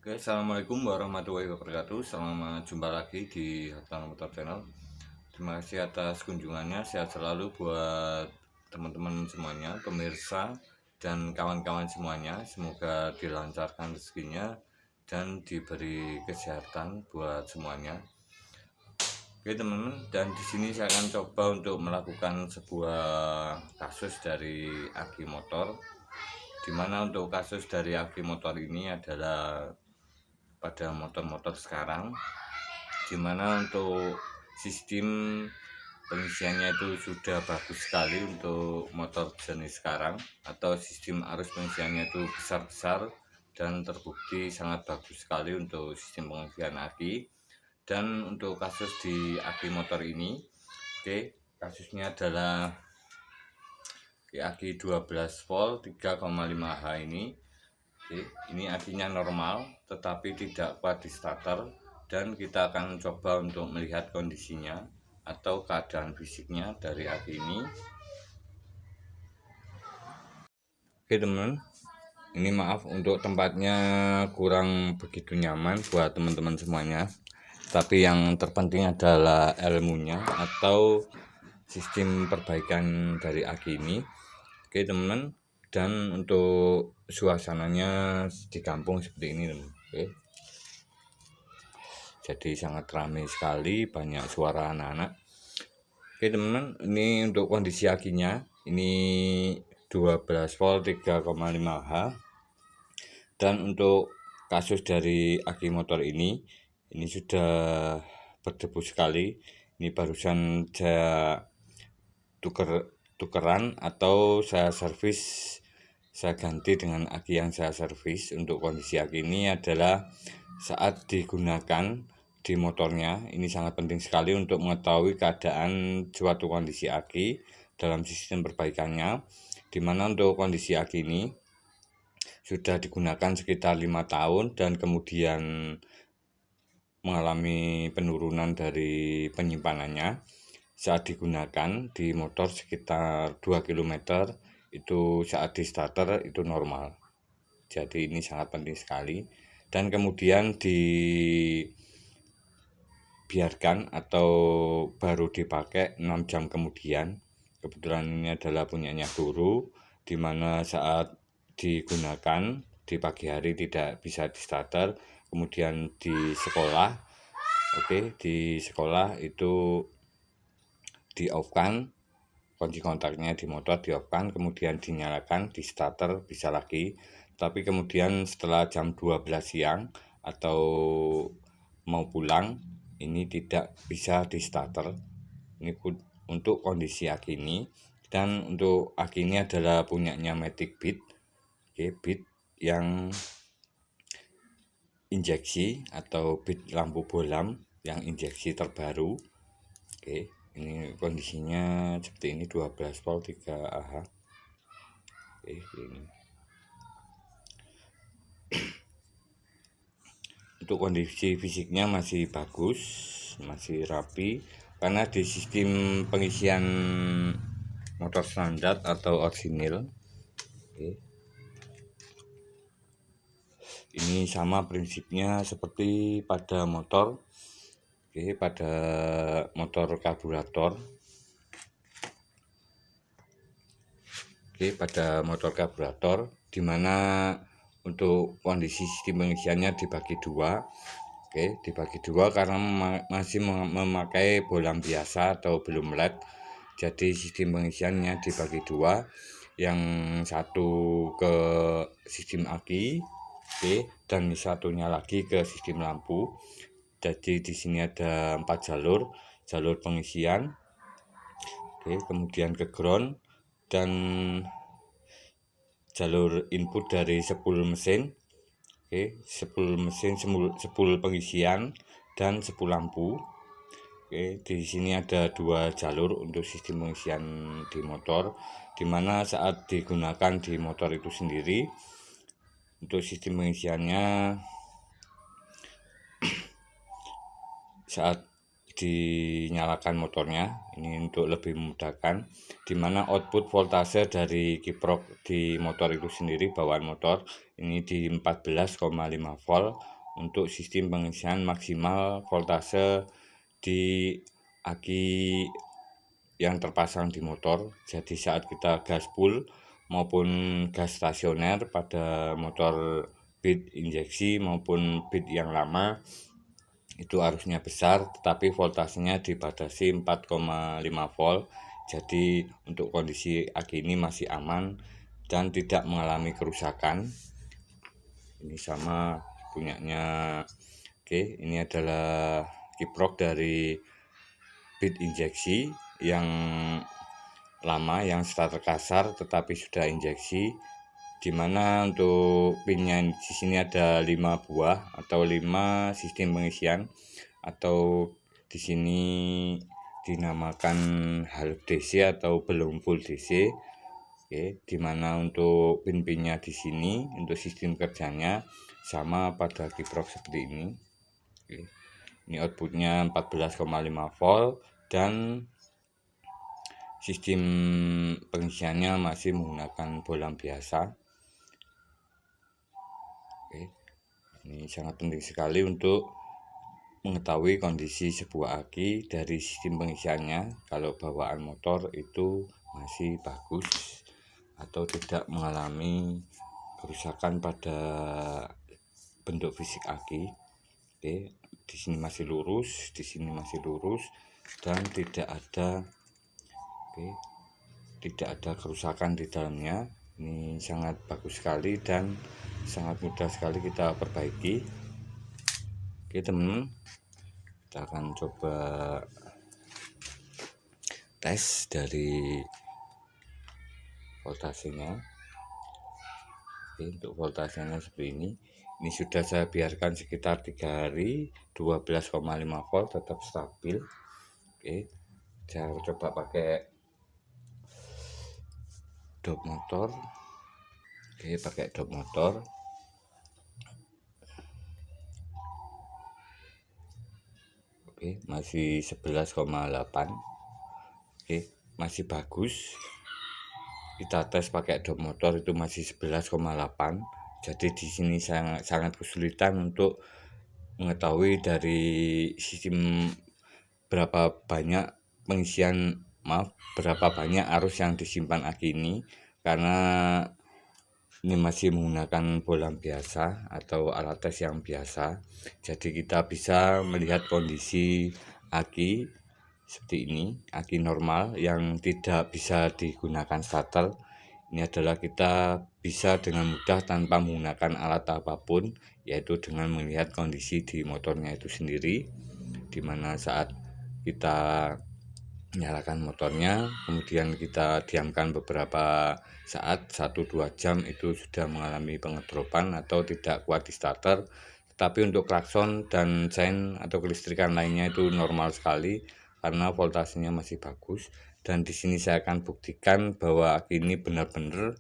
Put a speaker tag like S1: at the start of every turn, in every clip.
S1: Oke, assalamualaikum warahmatullahi wabarakatuh. Selamat jumpa lagi di Hartanah Motor Channel. Terima kasih atas kunjungannya. Sehat selalu buat teman-teman semuanya, pemirsa dan kawan-kawan semuanya. Semoga dilancarkan rezekinya dan diberi kesehatan buat semuanya. Oke teman-teman, dan di sini saya akan coba untuk melakukan sebuah kasus dari aki motor. Dimana untuk kasus dari aki motor ini adalah pada motor-motor sekarang, dimana untuk sistem pengisiannya itu sudah bagus sekali untuk motor jenis sekarang, atau sistem arus pengisiannya itu besar-besar dan terbukti sangat bagus sekali untuk sistem pengisian aki. Dan untuk kasus di aki motor ini, kasusnya adalah aki 12 volt 3,5H ini. Ini akinya normal tetapi tidak kuat di starter, dan kita akan coba untuk melihat kondisinya atau keadaan fisiknya dari aki ini. Oke teman, ini maaf untuk tempatnya kurang begitu nyaman buat teman-teman semuanya, tapi yang terpenting adalah ilmunya atau sistem perbaikan dari aki ini. Oke teman-teman, dan untuk suasananya di kampung seperti ini teman. Oke, jadi sangat ramai sekali, banyak suara anak-anak. Oke teman-teman, ini untuk kondisi akinya ini 12 volt 3,5H. Dan untuk kasus dari aki motor ini sudah berdebu sekali. Ini barusan saya tukeran atau saya servis, saya ganti dengan aki yang saya servis. Untuk kondisi aki ini adalah saat digunakan di motornya, ini sangat penting sekali untuk mengetahui keadaan suatu kondisi aki dalam sistem perbaikannya. Dimana untuk kondisi aki ini sudah digunakan sekitar 5 tahun dan kemudian mengalami penurunan dari penyimpanannya. Saat digunakan di motor sekitar 2 km itu saat di starter itu normal. Jadi ini sangat penting sekali. Dan kemudian dibiarkan atau baru dipakai 6 jam kemudian. Kebetulan ini adalah punyanya guru, dimana saat digunakan di pagi hari tidak bisa di starter, kemudian di sekolah, di sekolah itu di off kan, kunci kontaknya di motor di off kan, kemudian dinyalakan di starter bisa lagi. Tapi kemudian setelah jam 12 siang atau mau pulang ini tidak bisa di starter. Ini untuk kondisi aki ini. Dan untuk aki ini adalah punyanya Matic Beat, Beat yang injeksi atau Beat lampu bolam yang injeksi terbaru. Ini kondisinya seperti ini, 12 volt 3Ah. Ini untuk kondisi fisiknya masih bagus, masih rapi, karena di sistem pengisian motor standar atau orisinil. Ini sama prinsipnya seperti pada motor, pada motor karburator. Pada motor karburator, dimana untuk kondisi sistem pengisiannya dibagi dua. Dibagi dua karena masih memakai bolam biasa atau belum LED. Jadi sistem pengisiannya dibagi dua, yang satu ke sistem aki, dan satunya lagi ke sistem lampu. Jadi di sini ada 4 jalur pengisian, kemudian ke ground, dan jalur input dari spool mesin, spool pengisian dan spool lampu. Di sini ada 2 jalur untuk sistem pengisian di motor, dimana saat digunakan di motor itu sendiri untuk sistem pengisiannya saat dinyalakan motornya ini untuk lebih memudahkan, dimana output voltase dari kiprok di motor itu sendiri, bawaan motor ini di 14,5 volt untuk sistem pengisian maksimal voltase di aki yang terpasang di motor. Jadi saat kita gas full maupun gas stasioner pada motor bit injeksi maupun bit yang lama itu arusnya besar, tetapi voltasenya dibatasi 4,5 volt. Jadi untuk kondisi aki ini masih aman dan tidak mengalami kerusakan. Ini sama punyanya. Oke, ini adalah kiprok dari bit injeksi yang lama, yang starter kasar tetapi sudah injeksi, dimana untuk pinnya di sini ada 5 buah atau 5 sistem pengisian, atau di sini dinamakan half DC atau belum full DC. Oke, dimana untuk pin-pinnya di sini untuk sistem kerjanya sama pada kiprok seperti ini. Oke, ini outputnya 14,5 volt dan sistem pengisiannya masih menggunakan bolang biasa. Oke, ini sangat penting sekali untuk mengetahui kondisi sebuah aki dari sistem pengisiannya. Kalau bawaan motor itu masih bagus atau tidak mengalami kerusakan pada bentuk fisik aki. Oke, di sini masih lurus, di sini masih lurus dan tidak ada kerusakan di dalamnya. Ini sangat bagus sekali dan sangat mudah sekali kita perbaiki. Oke teman-teman, kita akan coba tes dari voltasenya. Oke, untuk voltasenya seperti ini. Ini sudah saya biarkan sekitar 3 hari, 12,5 volt tetap stabil. Oke, saya coba pakai dop motor. Oke, pakai dop motor. Oke, masih 11,8. Oke, masih bagus. Kita tes pakai dop motor itu masih 11,8. Jadi di sini sangat kesulitan untuk mengetahui dari sistem berapa banyak arus yang disimpan aki ini, karena ini masih menggunakan bolang biasa atau alat tes yang biasa. Jadi kita bisa melihat kondisi aki seperti ini, aki normal yang tidak bisa digunakan starter. Ini adalah kita bisa dengan mudah tanpa menggunakan alat apapun, yaitu dengan melihat kondisi di motornya itu sendiri, dimana saat kita nyalakan motornya kemudian kita diamkan beberapa saat, 1-2 jam, itu sudah mengalami pengedropan atau tidak kuat di starter. Tetapi untuk klakson dan sein atau kelistrikan lainnya itu normal sekali karena voltasenya masih bagus. Dan di sini saya akan buktikan bahwa aki ini benar-benar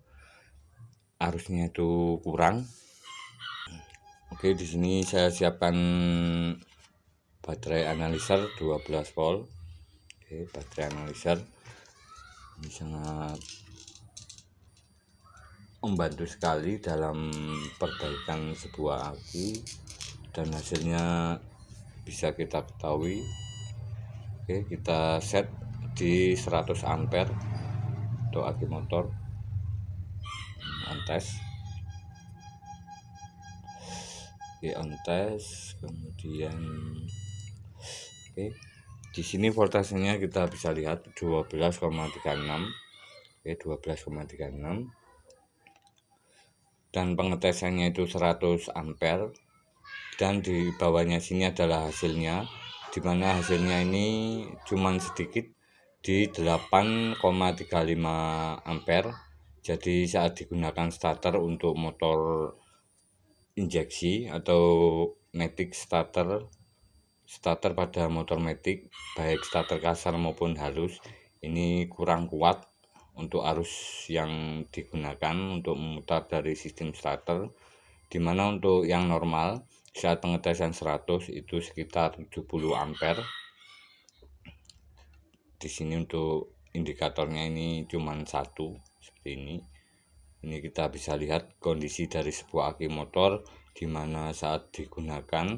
S1: arusnya itu kurang. Oke, di sini saya siapkan baterai analyzer 12 volt. Oke, baterai analyzer ini sangat membantu sekali dalam perbaikan sebuah aki dan hasilnya bisa kita ketahui. Oke, kita set di 100 ampere untuk aki motor. On test. Oke, on test. Kemudian oke, di sini voltasenya kita bisa lihat 12,36. Oke, 12,36. Dan pengetesannya itu 100 ampere. Dan di bawahnya sini adalah hasilnya, dimana hasilnya ini cuman sedikit di 8,35 ampere. Jadi saat digunakan starter untuk motor injeksi atau matic starter pada motor matic, baik starter kasar maupun halus, ini kurang kuat untuk arus yang digunakan untuk memutar dari sistem starter, dimana untuk yang normal saat pengetesan 100 itu sekitar 70 ampere. Di sini untuk indikatornya ini cuman satu seperti ini. Ini kita bisa lihat kondisi dari sebuah aki motor dimana saat digunakan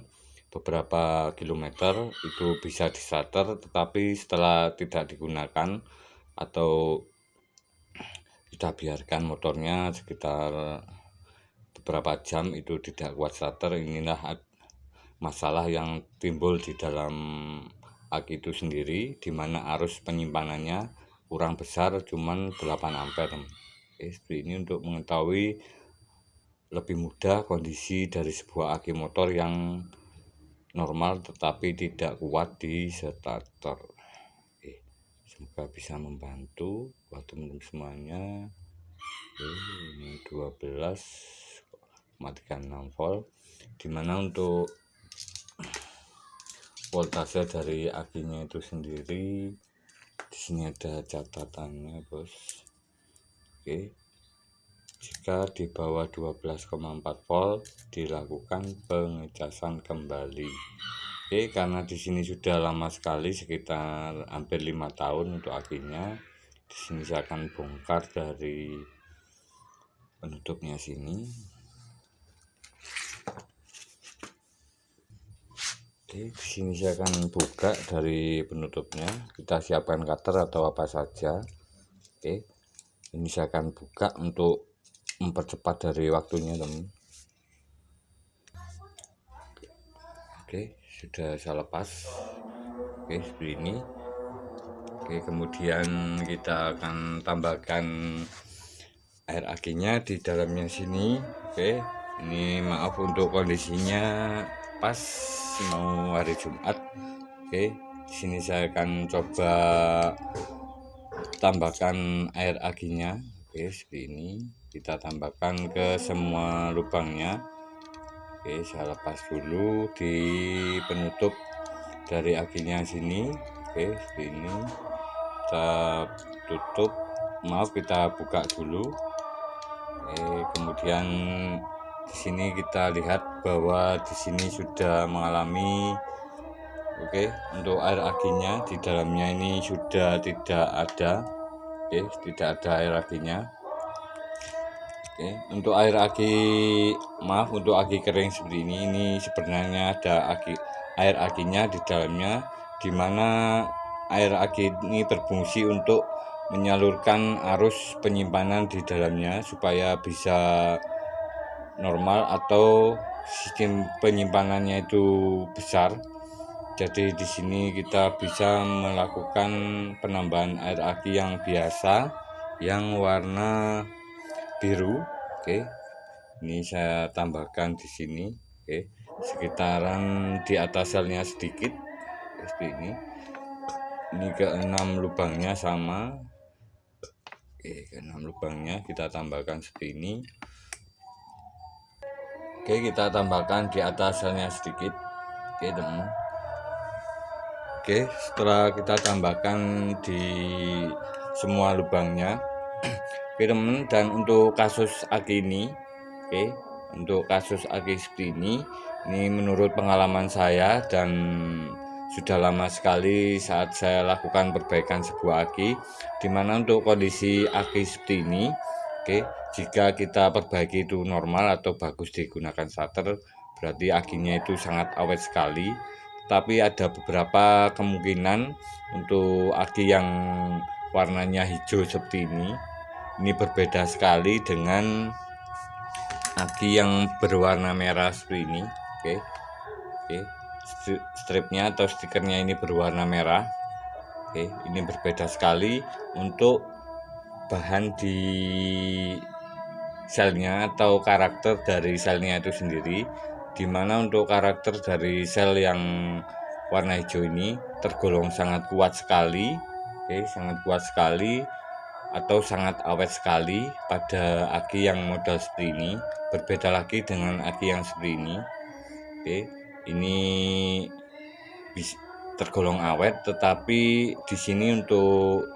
S1: beberapa kilometer itu bisa di starter, tetapi setelah tidak digunakan atau kita biarkan motornya sekitar beberapa jam itu tidak kuat starter. Inilah masalah yang timbul di dalam aki itu sendiri, dimana arus penyimpanannya kurang besar, cuman 8 ampere. Seperti ini untuk mengetahui lebih mudah kondisi dari sebuah aki motor yang normal tetapi tidak kuat di starter. Semoga bisa membantu buat teman-teman semuanya. Ini 12,36 volt, dimana untuk voltase dari akinya itu sendiri di sini ada catatannya, bos. Jika di bawah 12,4 volt dilakukan pengecasan kembali. Karena di sini sudah lama sekali, sekitar hampir 5 tahun untuk akinya. Di sini saya akan bongkar dari penutupnya sini. Di sini saya akan buka dari penutupnya. Kita siapkan cutter atau apa saja. Ini saya akan buka untuk mempercepat dari waktunya, teman. Sudah saya lepas. Seperti ini. Kemudian kita akan tambahkan air akinya di dalamnya sini. Ini maaf untuk kondisinya pas mau hari Jumat. Di sini saya akan coba tambahkan air akinya. Seperti ini. Kita tambahkan ke semua lubangnya. Saya lepas dulu di penutup dari akinya sini. Seperti ini. Kita tutup. Maaf, kita buka dulu. Kemudian di sini kita lihat bahwa di sini sudah mengalami untuk air akinya di dalamnya ini sudah tidak ada. Tidak ada air akinya. Untuk air aki, maaf, untuk aki kering seperti ini sebenarnya ada air akinya di dalamnya, dimana air aki ini berfungsi untuk menyalurkan arus penyimpanan di dalamnya supaya bisa normal atau sistem penyimpanannya itu besar. Jadi di sini kita bisa melakukan penambahan air aki yang biasa yang warna biru. Ini saya tambahkan di sini. Sekitaran di atas selnya sedikit. Seperti ini. Ini ke-6 lubangnya sama. Ke-6 lubangnya kita tambahkan seperti ini. Kita tambahkan di atas selnya sedikit. Teman. Setelah kita tambahkan di semua lubangnya, teman, dan untuk kasus aki ini, untuk kasus aki seperti ini menurut pengalaman saya dan sudah lama sekali saat saya lakukan perbaikan sebuah aki, dimana untuk kondisi aki seperti ini, jika kita perbaiki itu normal atau bagus digunakan starter, berarti akinya itu sangat awet sekali. Tapi ada beberapa kemungkinan untuk aki yang warnanya hijau seperti ini berbeda sekali dengan aki yang berwarna merah seperti ini. Stripnya atau stikernya ini berwarna merah. Ini berbeda sekali untuk bahan di selnya atau karakter dari selnya itu sendiri, dimana untuk karakter dari sel yang warna hijau ini tergolong sangat kuat sekali. Sangat kuat sekali atau sangat awet sekali pada aki yang model seperti ini. Berbeda lagi dengan aki yang seperti ini. Ini tergolong awet, tetapi di sini untuk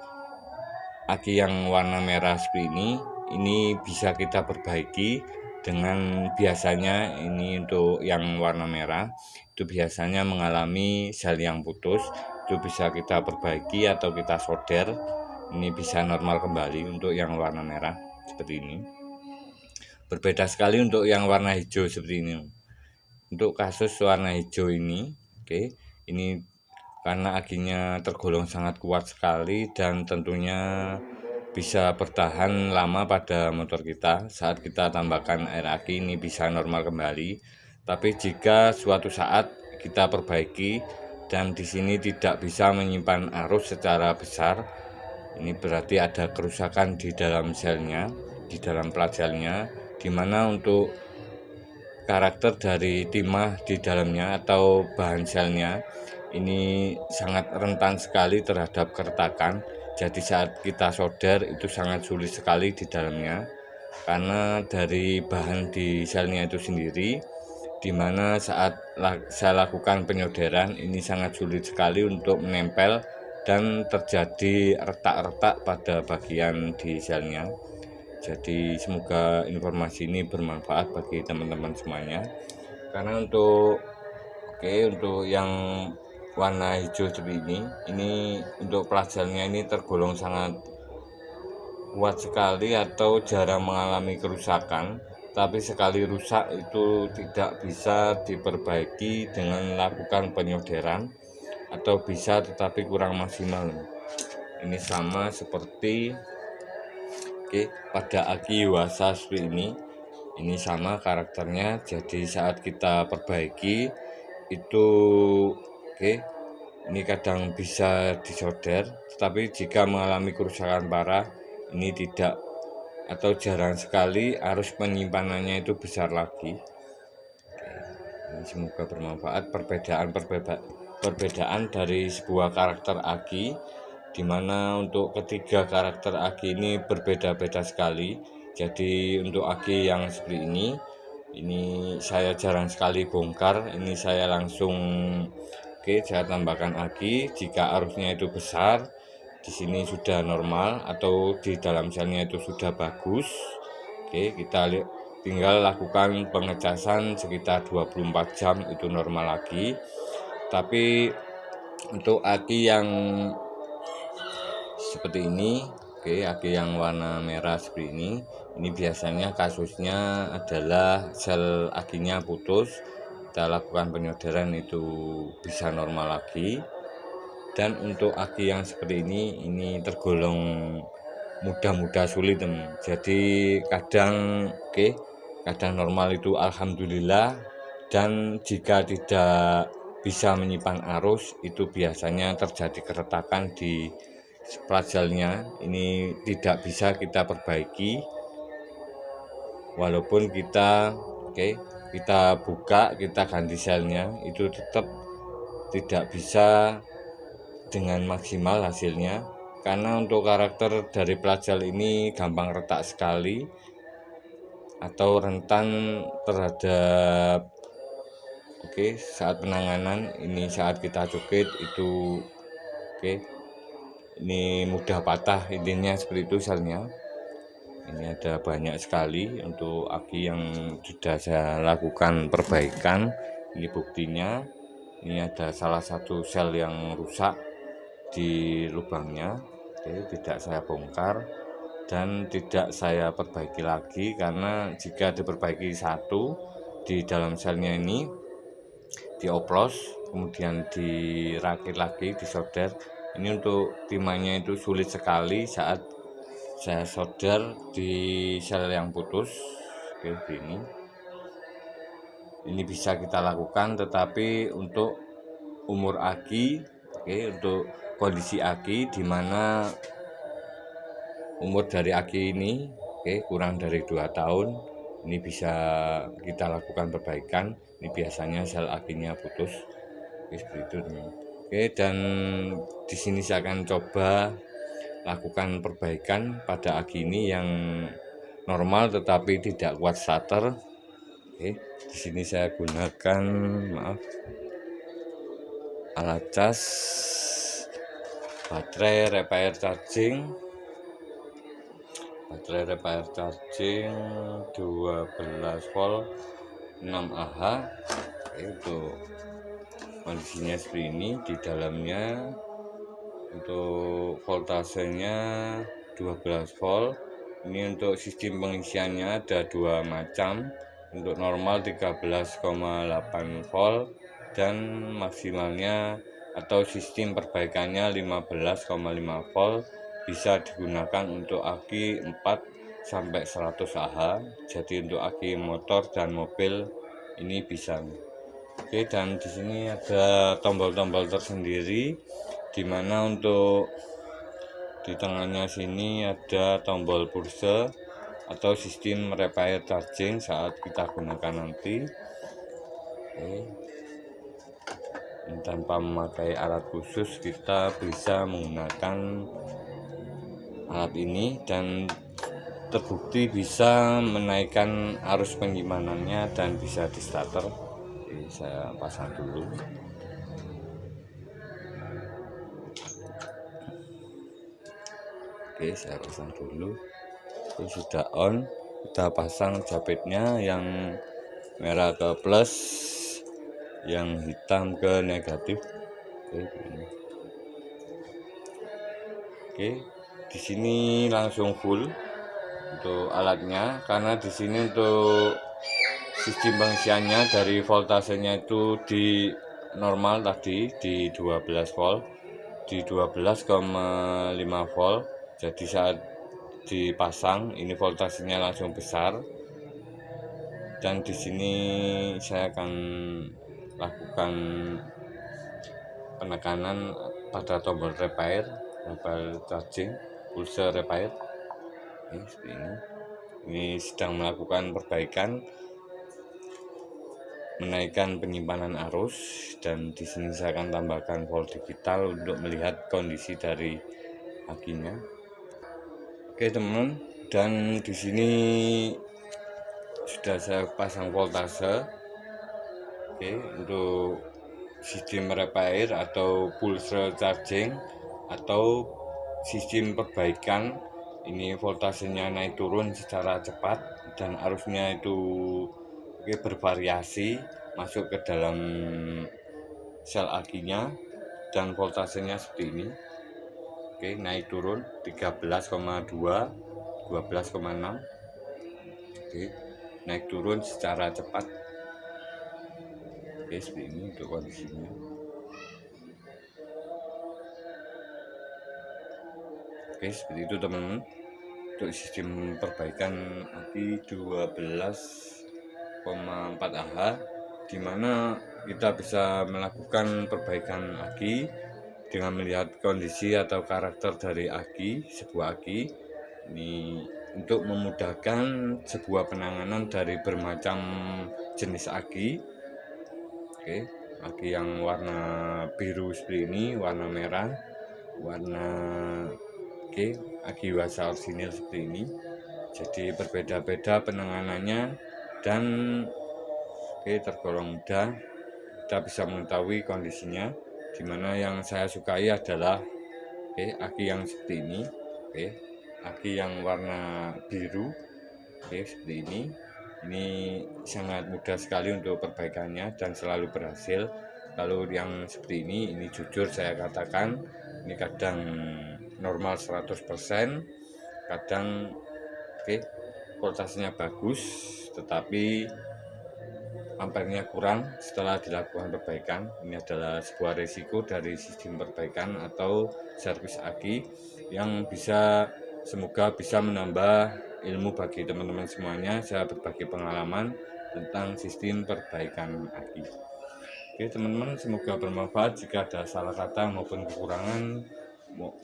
S1: aki yang warna merah seperti ini bisa kita perbaiki dengan biasanya. Ini untuk yang warna merah itu biasanya mengalami sel yang putus, itu bisa kita perbaiki atau kita solder. Ini bisa normal kembali untuk yang warna merah seperti ini. Berbeda sekali untuk yang warna hijau seperti ini. Untuk kasus warna hijau ini, ini karena akinya tergolong sangat kuat sekali dan tentunya bisa bertahan lama pada motor kita. Saat kita tambahkan air aki ini bisa normal kembali. Tapi jika suatu saat kita perbaiki dan di sini tidak bisa menyimpan arus secara besar, ini berarti ada kerusakan di dalam selnya, di dalam plat selnya, di mana untuk karakter dari timah di dalamnya atau bahan selnya ini sangat rentan sekali terhadap keretakan. Jadi saat kita solder itu sangat sulit sekali di dalamnya karena dari bahan di selnya itu sendiri, dimana saat saya lakukan penyoderan ini sangat sulit sekali untuk menempel dan terjadi retak-retak pada bagian di selnya. Jadi semoga informasi ini bermanfaat bagi teman-teman semuanya. Karena untuk yang warna hijau seperti ini untuk pelajarnya ini tergolong sangat kuat sekali atau jarang mengalami kerusakan. Tapi sekali rusak itu tidak bisa diperbaiki dengan melakukan penyoderan atau bisa tetapi kurang maksimal. Ini sama seperti pada aki Yuasa seperti ini sama karakternya. Jadi saat kita perbaiki itu ini kadang bisa disolder, tetapi jika mengalami kerusakan parah ini tidak atau jarang sekali, arus penyimpanannya itu besar lagi. Ini semoga bermanfaat. Perbedaan dari sebuah karakter aki, dimana untuk ketiga karakter aki ini berbeda-beda sekali. Jadi untuk aki yang seperti ini saya jarang sekali bongkar. Ini saya langsung saya tambahkan aki. Jika arusnya itu besar, di sini sudah normal atau di dalam selnya itu sudah bagus. Kita tinggal lakukan pengecasan sekitar 24 jam itu normal lagi. Tapi untuk aki yang seperti ini, aki yang warna merah seperti ini biasanya kasusnya adalah sel akinya putus. Kita lakukan penyoderan itu bisa normal lagi. Dan untuk aki yang seperti ini tergolong mudah sulit, teman. Jadi kadang normal itu alhamdulillah, dan jika tidak bisa menyimpan arus itu biasanya terjadi keretakan di plat selnya. Ini tidak bisa kita perbaiki walaupun kita kita buka, kita ganti selnya, itu tetap tidak bisa dengan maksimal hasilnya, karena untuk karakter dari plat sel ini gampang retak sekali atau rentan terhadap saat penanganan. Ini saat kita cukit itu ini mudah patah, intinya seperti itu selnya. Ini ada banyak sekali untuk aki yang sudah saya lakukan perbaikan. Ini buktinya, ini ada salah satu sel yang rusak di lubangnya. Tidak saya bongkar dan tidak saya perbaiki lagi, karena jika diperbaiki satu di dalam selnya ini dioplos kemudian dirakit lagi, disolder, ini untuk timahnya itu sulit sekali saat saya solder di sel yang putus. Ini bisa kita lakukan, tetapi untuk umur aki, untuk kondisi aki di mana umur dari aki ini kurang dari 2 tahun, ini bisa kita lakukan perbaikan. Ini biasanya sel akinya putus seperti itu, teman. Dan di sini saya akan coba lakukan perbaikan pada aki ini yang normal tetapi tidak kuat starter. Di sini saya gunakan alat cas baterai repair charging 12 volt 6Ah. Untuk kondisinya seperti ini, di dalamnya untuk voltasenya 12 volt. Ini untuk sistem pengisiannya ada 2 macam. untuk normal 13,8 volt dan maksimalnya atau sistem perbaikannya 15,5 volt. Bisa digunakan untuk aki 4 sampai 100 Ah. Jadi untuk aki motor dan mobil ini bisa. Oke, dan di sini ada tombol-tombol tersendiri, dimana untuk di tengahnya sini ada tombol pulse atau sistem repair charging saat kita gunakan nanti. Oke. Tanpa memakai alat khusus kita bisa menggunakan alat ini dan terbukti bisa menaikkan arus penyimpanannya dan bisa di starter. Oke, saya pasang dulu. Oke, saya pasang dulu. Oke, sudah on. Kita pasang japitnya, yang merah ke plus, yang hitam ke negatif. Oke, di sini langsung full untuk alatnya, karena di sini untuk sistem pengisiannya dari voltasenya itu di normal tadi di 12 volt, di 12,5 volt. Jadi saat dipasang ini voltasenya langsung besar. Dan di sini saya akan lakukan penekanan pada tombol repair charging, pulse repair. Ini seperti ini. Ini sedang melakukan perbaikan, menaikkan penyimpanan arus, dan di sini saya akan tambahkan volt digital untuk melihat kondisi dari akinya. Oke teman-teman, dan di sini sudah saya pasang voltase. Oke, untuk sistem repair atau pulse charging atau sistem perbaikan, ini voltasenya naik turun secara cepat dan arusnya itu bervariasi masuk ke dalam sel akinya, dan voltasenya seperti ini. Oke, naik turun 13,2, 12,6. Oke, naik turun secara cepat. Oke, seperti ini untuk kondisinya. Oke, seperti itu teman-teman untuk sistem perbaikan aki 12,4 Ah, dimana kita bisa melakukan perbaikan aki dengan melihat kondisi atau karakter dari aki, sebuah aki ini, untuk memudahkan sebuah penanganan dari bermacam jenis aki. Oke, aki yang warna biru seperti ini, warna merah, warna aki wasa orsinil seperti ini. Jadi berbeda-beda penanganannya dan tergolong mudah. Kita bisa mengetahui kondisinya, dimana yang saya sukai adalah aki yang seperti ini. Aki yang warna biru seperti ini sangat mudah sekali untuk perbaikannya dan selalu berhasil. Kalau yang seperti ini jujur saya katakan, ini kadang normal 100%, kadang voltasenya bagus tetapi ampernya kurang setelah dilakukan perbaikan. Ini adalah sebuah risiko dari sistem perbaikan atau servis aki yang semoga bisa menambah ilmu bagi teman-teman semuanya. Saya berbagi pengalaman tentang sistem perbaikan aki. Oke teman-teman, semoga bermanfaat. Jika ada salah kata maupun kekurangan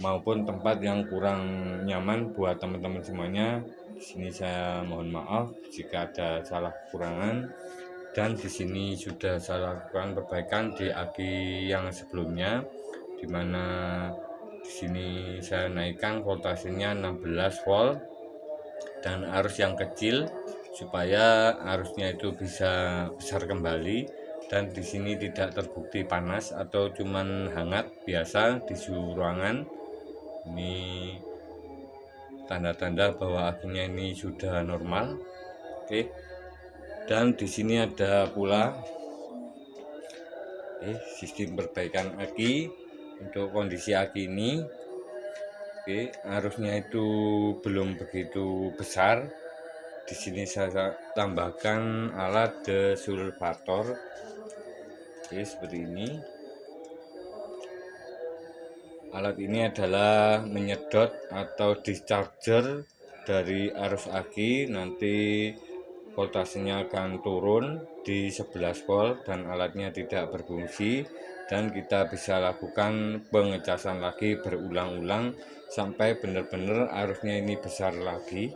S1: maupun tempat yang kurang nyaman buat teman-teman semuanya, di sini saya mohon maaf jika ada salah kekurangan. Dan di sini sudah saya lakukan perbaikan di aki yang sebelumnya, dimana di sini saya naikkan voltasenya 16 volt dan arus yang kecil supaya arusnya itu bisa besar kembali. Dan di sini tidak terbukti panas atau cuman hangat biasa di suhu ruangan. Ini tanda-tanda bahwa akinya ini sudah normal. Oke. Dan di sini ada pula sistem perbaikan aki untuk kondisi aki ini. Arusnya itu belum begitu besar. Di sini saya tambahkan alat desulfator. Oke, seperti ini. Alat ini adalah menyedot atau discharger dari arus aki. Nanti voltasenya akan turun di 11 volt dan alatnya tidak berfungsi, dan kita bisa lakukan pengecasan lagi berulang-ulang sampai benar-benar arusnya ini besar lagi,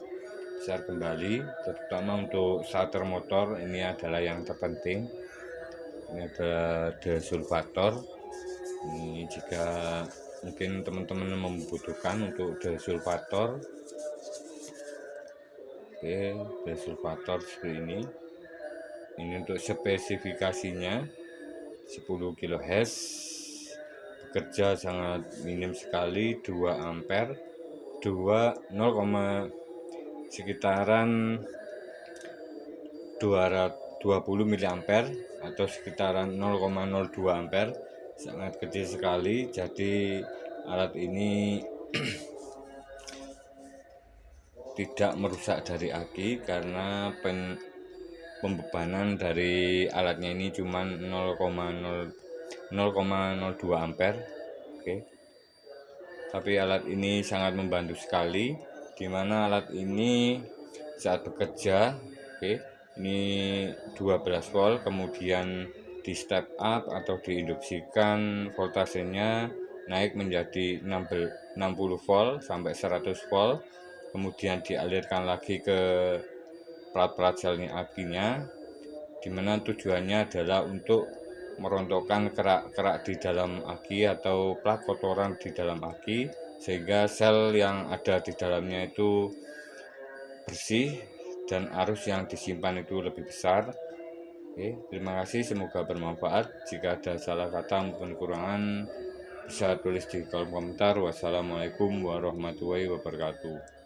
S1: besar kembali. Terutama untuk starter motor ini adalah yang terpenting. Ini ada desulfator. Ini jika mungkin teman-teman membutuhkan untuk desulfator. Oke, desulfator seperti ini untuk spesifikasinya 10 kHz, bekerja sangat minim sekali, 2 ampere, 0, sekitaran 220 mA atau sekitaran 0,02 ampere, sangat kecil sekali. Jadi alat ini tidak merusak dari aki karena pembebanan dari alatnya ini cuma 0,02 ampere. Oke. Tapi alat ini sangat membantu sekali, dimana alat ini saat bekerja, oke, ini 12 volt, kemudian di step up atau diinduksikan voltasenya naik menjadi 60 volt sampai 100 volt, kemudian dialirkan lagi ke plat-plat selnya akinya, dimana tujuannya adalah untuk merontokkan kerak-kerak di dalam aki atau plat kotoran di dalam aki, sehingga sel yang ada di dalamnya itu bersih dan arus yang disimpan itu lebih besar. Oke, terima kasih, semoga bermanfaat. Jika ada salah kata maupun kekurangan bisa tulis di kolom komentar. Wassalamualaikum warahmatullahi wabarakatuh.